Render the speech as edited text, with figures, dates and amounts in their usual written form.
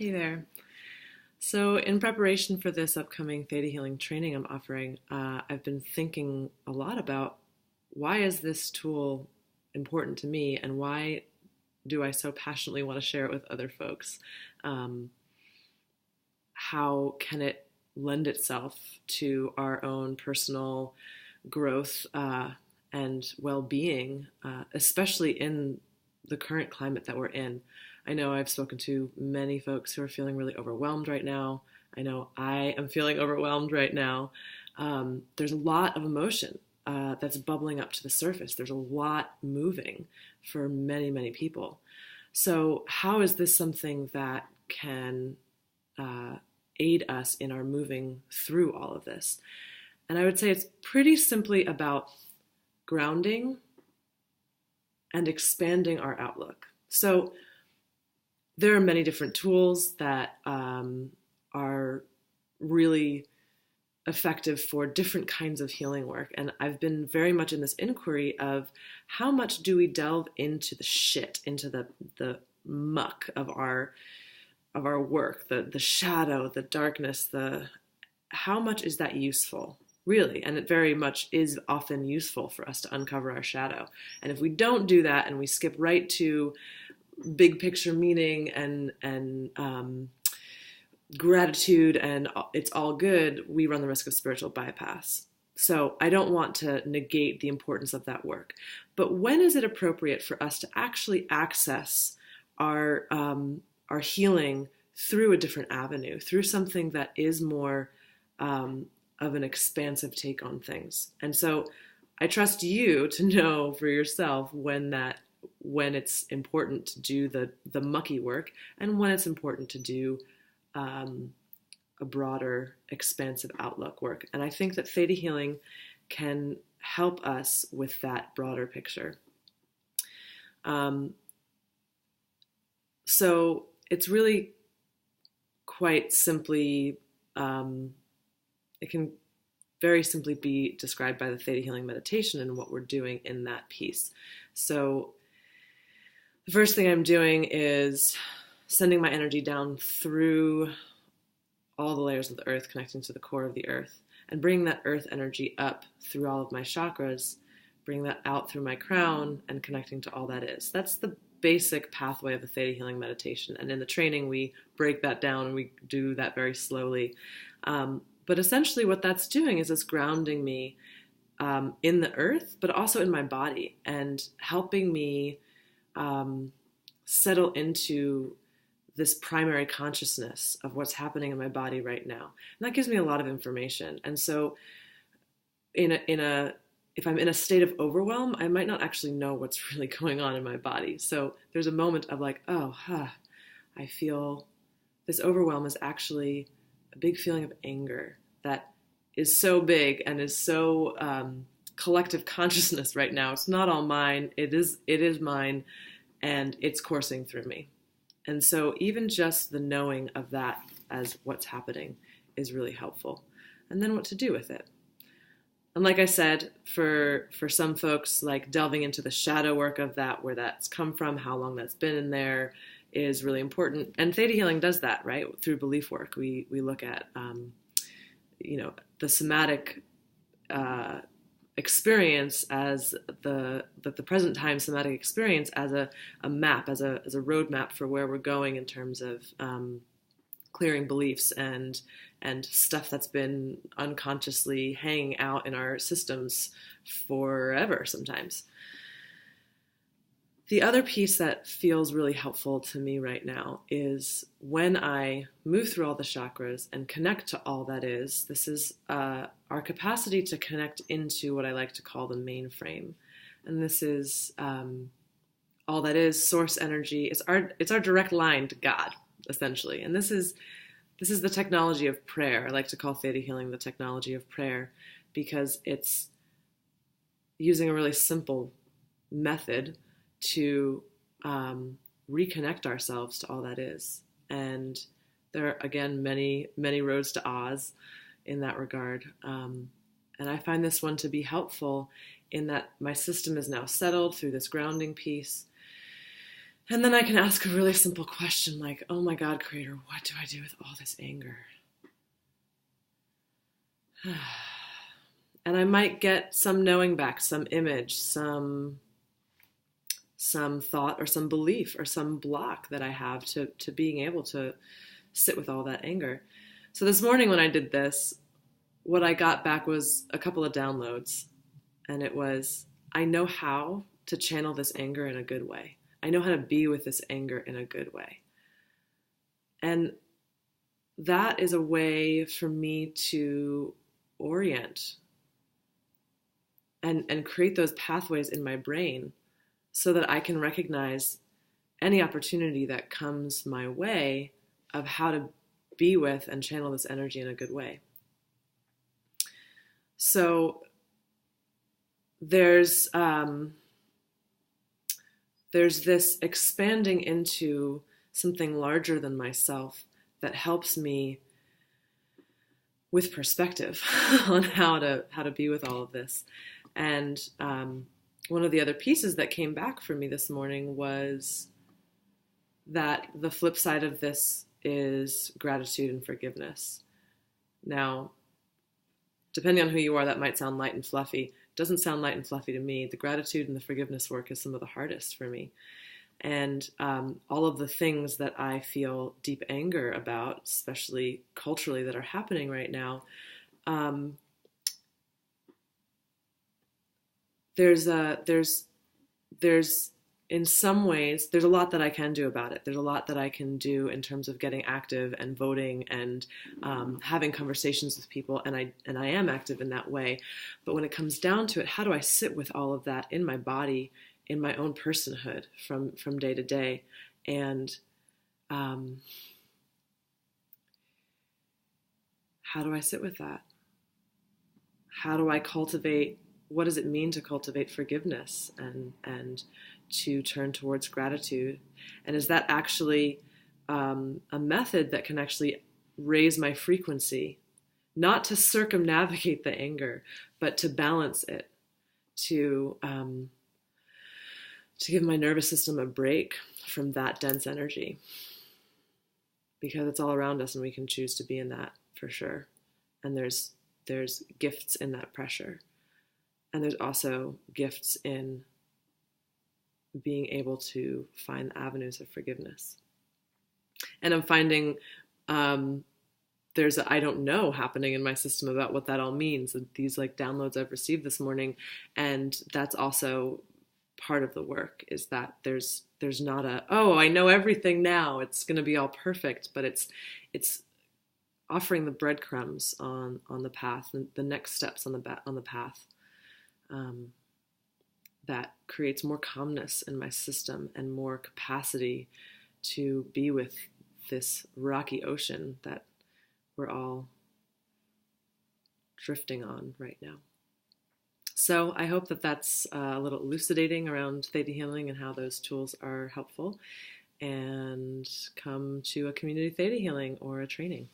Hey there. So, in preparation for this upcoming Theta Healing training I'm offering, I've been thinking a lot about why is this tool important to me and why do I so passionately want to share it with other folks? Um, how can it lend itself to our own personal growth and well being, especially in the current climate that we're in? I know I've spoken to many folks who are feeling really overwhelmed right now. I know I am feeling overwhelmed right now. There's a lot of emotion that's bubbling up to the surface. There's a lot moving for many, many people. So, how is this something that can uh, aid us in our moving through all of this? And I would say it's pretty simply about grounding and expanding our outlook. So, there are many different tools that are really effective for different kinds of healing work. And I've been very much in this inquiry of how much do we delve into the shit, into the muck of our work, the shadow, the darkness, how much is that useful? Really, and it very much is often useful for us to uncover our shadow. And if we don't do that and we skip right to big picture meaning and gratitude and it's all good, we run the risk of spiritual bypass. So I don't want to negate the importance of that work. But when is it appropriate for us to actually access our healing through a different avenue, through something that is more of an expansive take on things? And so I trust you to know for yourself when it's important to do the mucky work and when it's important to do a broader, expansive outlook work. And I think that Theta Healing can help us with that broader picture. So it's really quite simply, it can very simply be described by the Theta Healing Meditation and what we're doing in that piece. So the first thing I'm doing is sending my energy down through all the layers of the earth, connecting to the core of the earth, and bringing that earth energy up through all of my chakras, bring that out through my crown, and connecting to all that is. That's the basic pathway of the Theta Healing Meditation. And in the training, we break that down and we do that very slowly. But essentially what that's doing is it's grounding me in the earth, but also in my body and helping me settle into this primary consciousness of what's happening in my body right now. And that gives me a lot of information. And so if I'm in a state of overwhelm, I might not actually know what's really going on in my body. So there's a moment of like, I feel this overwhelm is actually a big feeling of anger that is so big and is so collective consciousness right now. It's not all mine. It is mine, and it's coursing through me. And so even just the knowing of that as what's happening is really helpful. And then what to do with it. And like I said, for some folks, like delving into the shadow work of that, where that's come from, how long that's been in there, is really important. And Theta Healing does that, right? Through belief work, we look at the somatic experience as the present time somatic experience as a map, as a roadmap for where we're going in terms of clearing beliefs and stuff that's been unconsciously hanging out in our systems forever sometimes. The other piece that feels really helpful to me right now is when I move through all the chakras and connect to all that is, this is our capacity to connect into what I like to call the mainframe. And this is all that is, source energy. It's our direct line to God, essentially. And this is the technology of prayer. I like to call Theta Healing the technology of prayer because it's using a really simple method to reconnect ourselves to all that is. And there are, again, many, many roads to Oz in that regard. And I find this one to be helpful in that my system is now settled through this grounding piece. And then I can ask a really simple question like, oh my God, Creator, what do I do with all this anger? And I might get some knowing back, some image, some thought or some belief or some block that I have to being able to sit with all that anger. So this morning when I did this, what I got back was a couple of downloads. And it was, I know how to channel this anger in a good way. I know how to be with this anger in a good way. And that is a way for me to orient and create those pathways in my brain so that I can recognize any opportunity that comes my way of how to be with and channel this energy in a good way. So there's this expanding into something larger than myself that helps me with perspective on how to be with all of this. And one of the other pieces that came back for me this morning was that the flip side of this is gratitude and forgiveness. Now, depending on who you are, that might sound light and fluffy. It doesn't sound light and fluffy to me. The gratitude and the forgiveness work is some of the hardest for me. And all of the things that I feel deep anger about, especially culturally, that are happening right now, there's in some ways, there's a lot that I can do about it. There's a lot that I can do in terms of getting active and voting and having conversations with people, and I am active in that way. But when it comes down to it, how do I sit with all of that in my body, in my own personhood from day to day? And how do I sit with that? How do I cultivate, what does it mean to cultivate forgiveness and to turn towards gratitude? And is that actually a method that can actually raise my frequency, not to circumnavigate the anger, but to balance it, to give my nervous system a break from that dense energy? Because it's all around us and we can choose to be in that for sure. And there's gifts in that pressure. And there's also gifts in being able to find avenues of forgiveness. And I'm finding there's a I don't know happening in my system about what that all means. These like downloads I've received this morning. And that's also part of the work, is that there's not a, oh, I know everything now, it's going to be all perfect, but it's offering the breadcrumbs on the path, and the next steps on the path. That creates more calmness in my system and more capacity to be with this rocky ocean that we're all drifting on right now. So I hope that that's a little elucidating around theta healing and how those tools are helpful. And come to a community theta healing or a training.